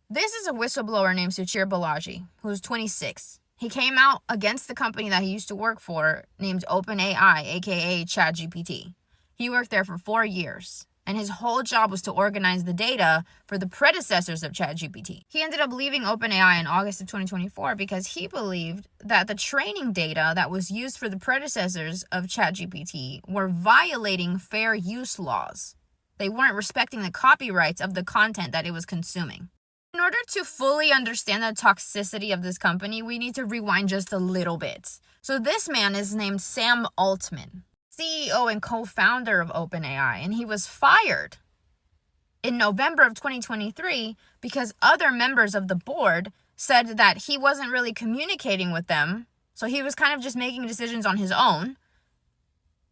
This is a whistleblower named Suchir Balaji, who's 26. He came out against the company that he used to work for named OpenAI, aka ChatGPT. He worked there for 4 years, and his whole job was to organize the data for the predecessors of ChatGPT. He ended up leaving OpenAI in August of 2024 because he believed that the training data that was used for the predecessors of ChatGPT were violating fair use laws. They weren't respecting the copyrights of the content that it was consuming. In order to fully understand the toxicity of this company, we need to rewind just a little bit. So this man is named Sam Altman, CEO and co-founder of OpenAI, and he was fired in November of 2023 because other members of the board said that he wasn't really communicating with them. So he was kind of just making decisions on his own.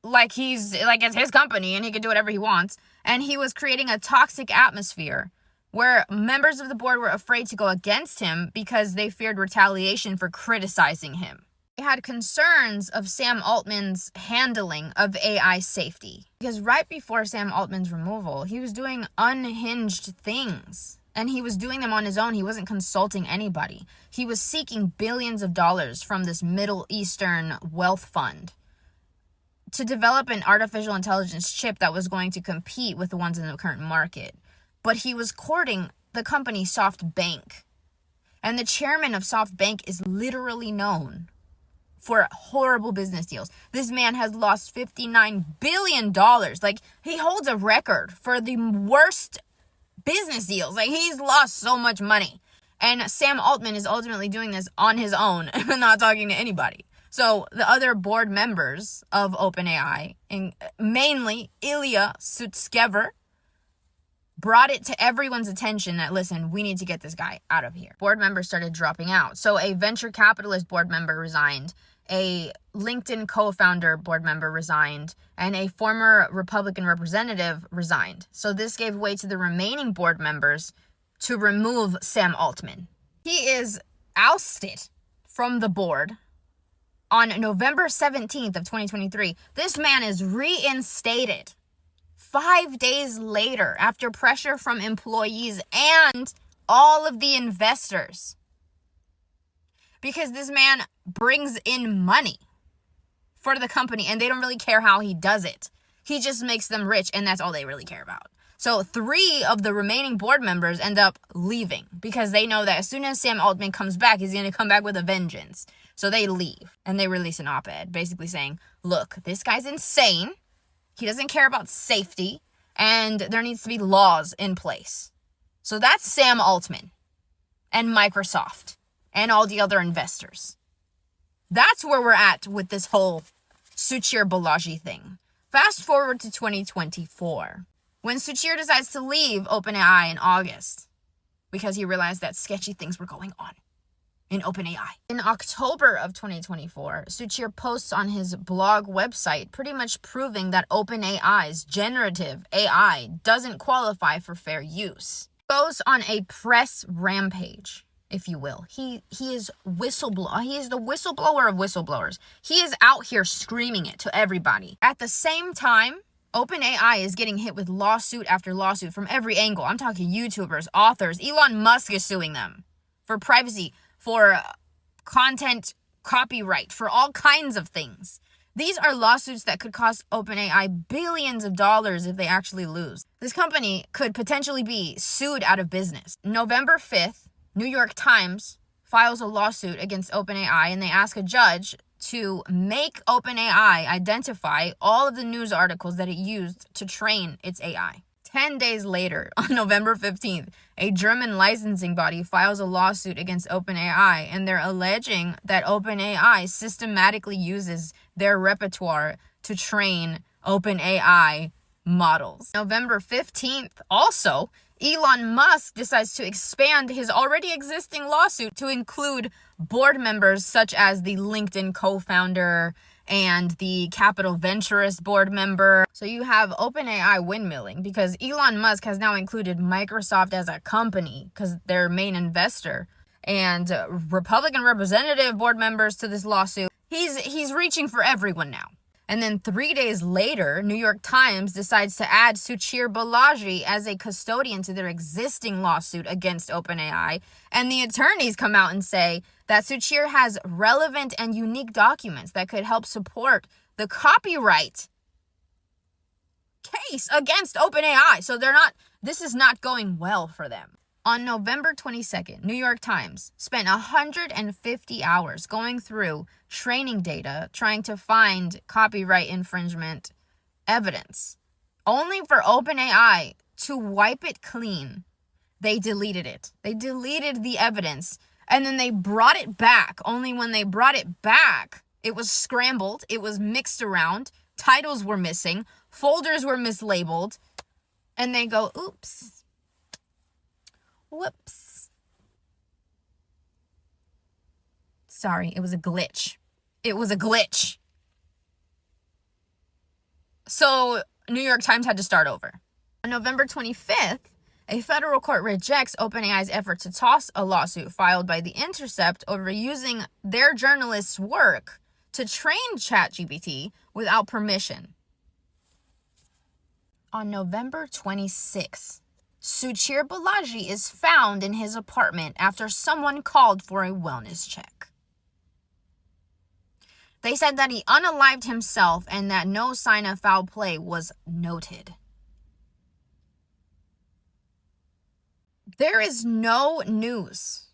Like it's his company and he can do whatever he wants. And he was creating a toxic atmosphere where members of the board were afraid to go against him because they feared retaliation for criticizing him. They had concerns of Sam Altman's handling of AI safety. Because right before Sam Altman's removal, he was doing unhinged things. And he was doing them on his own. He wasn't consulting anybody. He was seeking billions of dollars from this Middle Eastern wealth fund to develop an artificial intelligence chip that was going to compete with the ones in the current market. But he was courting the company SoftBank. And the chairman of SoftBank is literally known for horrible business deals. This man has lost $59 billion. Like, he holds a record for the worst business deals. Like, he's lost so much money. And Sam Altman is ultimately doing this on his own and not talking to anybody. So the other board members of OpenAI, and mainly Ilya Sutskever, brought it to everyone's attention that, listen, we need to get this guy out of here. Board members started dropping out. So a venture capitalist board member resigned, a LinkedIn co-founder board member resigned, and a former Republican representative resigned. So this gave way to the remaining board members to remove Sam Altman. He is ousted from the board on November 17th of 2023. This man is reinstated 5 days later, after pressure from employees and all of the investors. Because this man brings in money for the company and they don't really care how he does it. He just makes them rich and that's all they really care about. So 3 of the remaining board members end up leaving because they know that as soon as Sam Altman comes back, he's going to come back with a vengeance. So they leave and they release an op-ed basically saying, look, this guy's insane. He doesn't care about safety, and there needs to be laws in place. So that's Sam Altman and Microsoft and all the other investors. That's where we're at with this whole Suchir Balaji thing. Fast forward to 2024, when Suchir decides to leave OpenAI in August because he realized that sketchy things were going on in OpenAI. In October of 2024, Suchir posts on his blog website pretty much proving that OpenAI's generative AI doesn't qualify for fair use. Goes on a press rampage, if you will. He is whistleblower. He is the whistleblower of whistleblowers. He is out here screaming it to everybody. At the same time, OpenAI is getting hit with lawsuit after lawsuit from every angle. I'm talking YouTubers, authors. Elon Musk is suing them for privacy, for content copyright, for all kinds of things. These are lawsuits that could cost OpenAI billions of dollars if they actually lose. This company could potentially be sued out of business. November 5th, New York Times files a lawsuit against OpenAI and they ask a judge to make OpenAI identify all of the news articles that it used to train its AI. 10 days later, on November 15th, a German licensing body files a lawsuit against OpenAI, and they're alleging that OpenAI systematically uses their repertoire to train OpenAI models. November 15th, also, Elon Musk decides to expand his already existing lawsuit to include board members such as the LinkedIn co-founder and the Capital Venturist board member. So you have OpenAI windmilling because Elon Musk has now included Microsoft as a company because their main investor, and Republican representative board members to this lawsuit. He's reaching for everyone now. And then 3 days later, New York Times decides to add Suchir Balaji as a custodian to their existing lawsuit against OpenAI. And the attorneys come out and say that Suchir has relevant and unique documents that could help support the copyright case against OpenAI. So this is not going well for them. On November 22nd, New York Times spent 150 hours going through training data trying to find copyright infringement evidence, only for OpenAI to wipe it clean. They deleted it. They deleted the evidence, and then they brought it back. Only when they brought it back, it was scrambled, it was mixed around, titles were missing, folders were mislabeled, and they go, oops. Whoops. Sorry, it was a glitch. It was a glitch. So, New York Times had to start over. On November 25th, a federal court rejects OpenAI's effort to toss a lawsuit filed by The Intercept over using their journalists' work to train ChatGPT without permission. On November 26th, Suchir Balaji is found in his apartment after someone called for a wellness check. They said that he unalived himself and that no sign of foul play was noted. There is no news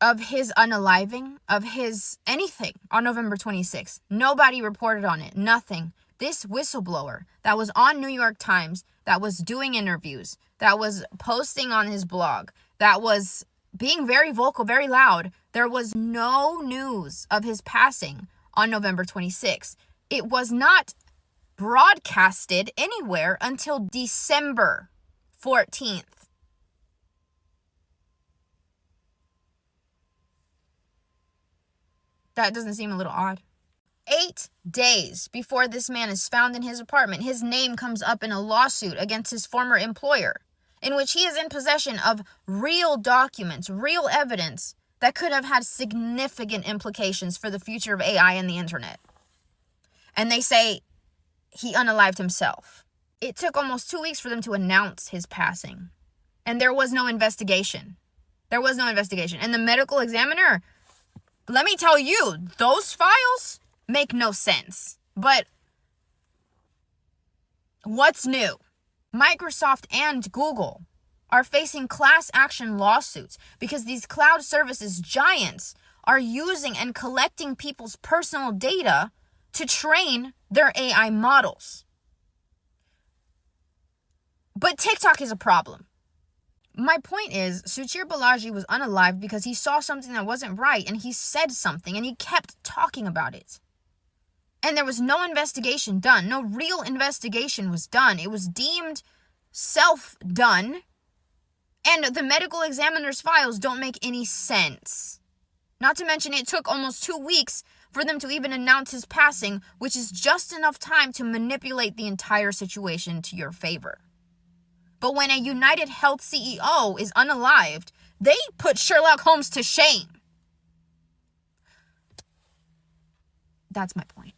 of his unaliving, of his anything on November 26th. Nobody reported on it, nothing. This whistleblower that was on New York Times, that was doing interviews, that was posting on his blog, that was being very vocal, very loud, there was no news of his passing on November 26th. It was not broadcasted anywhere until December 14th. That doesn't seem a little odd. 8 days before this man is found in his apartment, his name comes up in a lawsuit against his former employer, in which he is in possession of real documents, real evidence that could have had significant implications for the future of AI and the internet. And they say he unalived himself. It took almost 2 weeks for them to announce his passing. And there was no investigation. There was no investigation. And the medical examiner, let me tell you, those files make no sense. But what's new? Microsoft and Google are facing class action lawsuits because these cloud services giants are using and collecting people's personal data to train their AI models. But TikTok is a problem. My point is, Suchir Balaji was unalived because he saw something that wasn't right and he said something and he kept talking about it. And there was no investigation done. No real investigation was done. It was deemed self-done. And the medical examiner's files don't make any sense. Not to mention it took almost 2 weeks for them to even announce his passing, which is just enough time to manipulate the entire situation to your favor. But when a United Health CEO is unalived, they put Sherlock Holmes to shame. That's my point.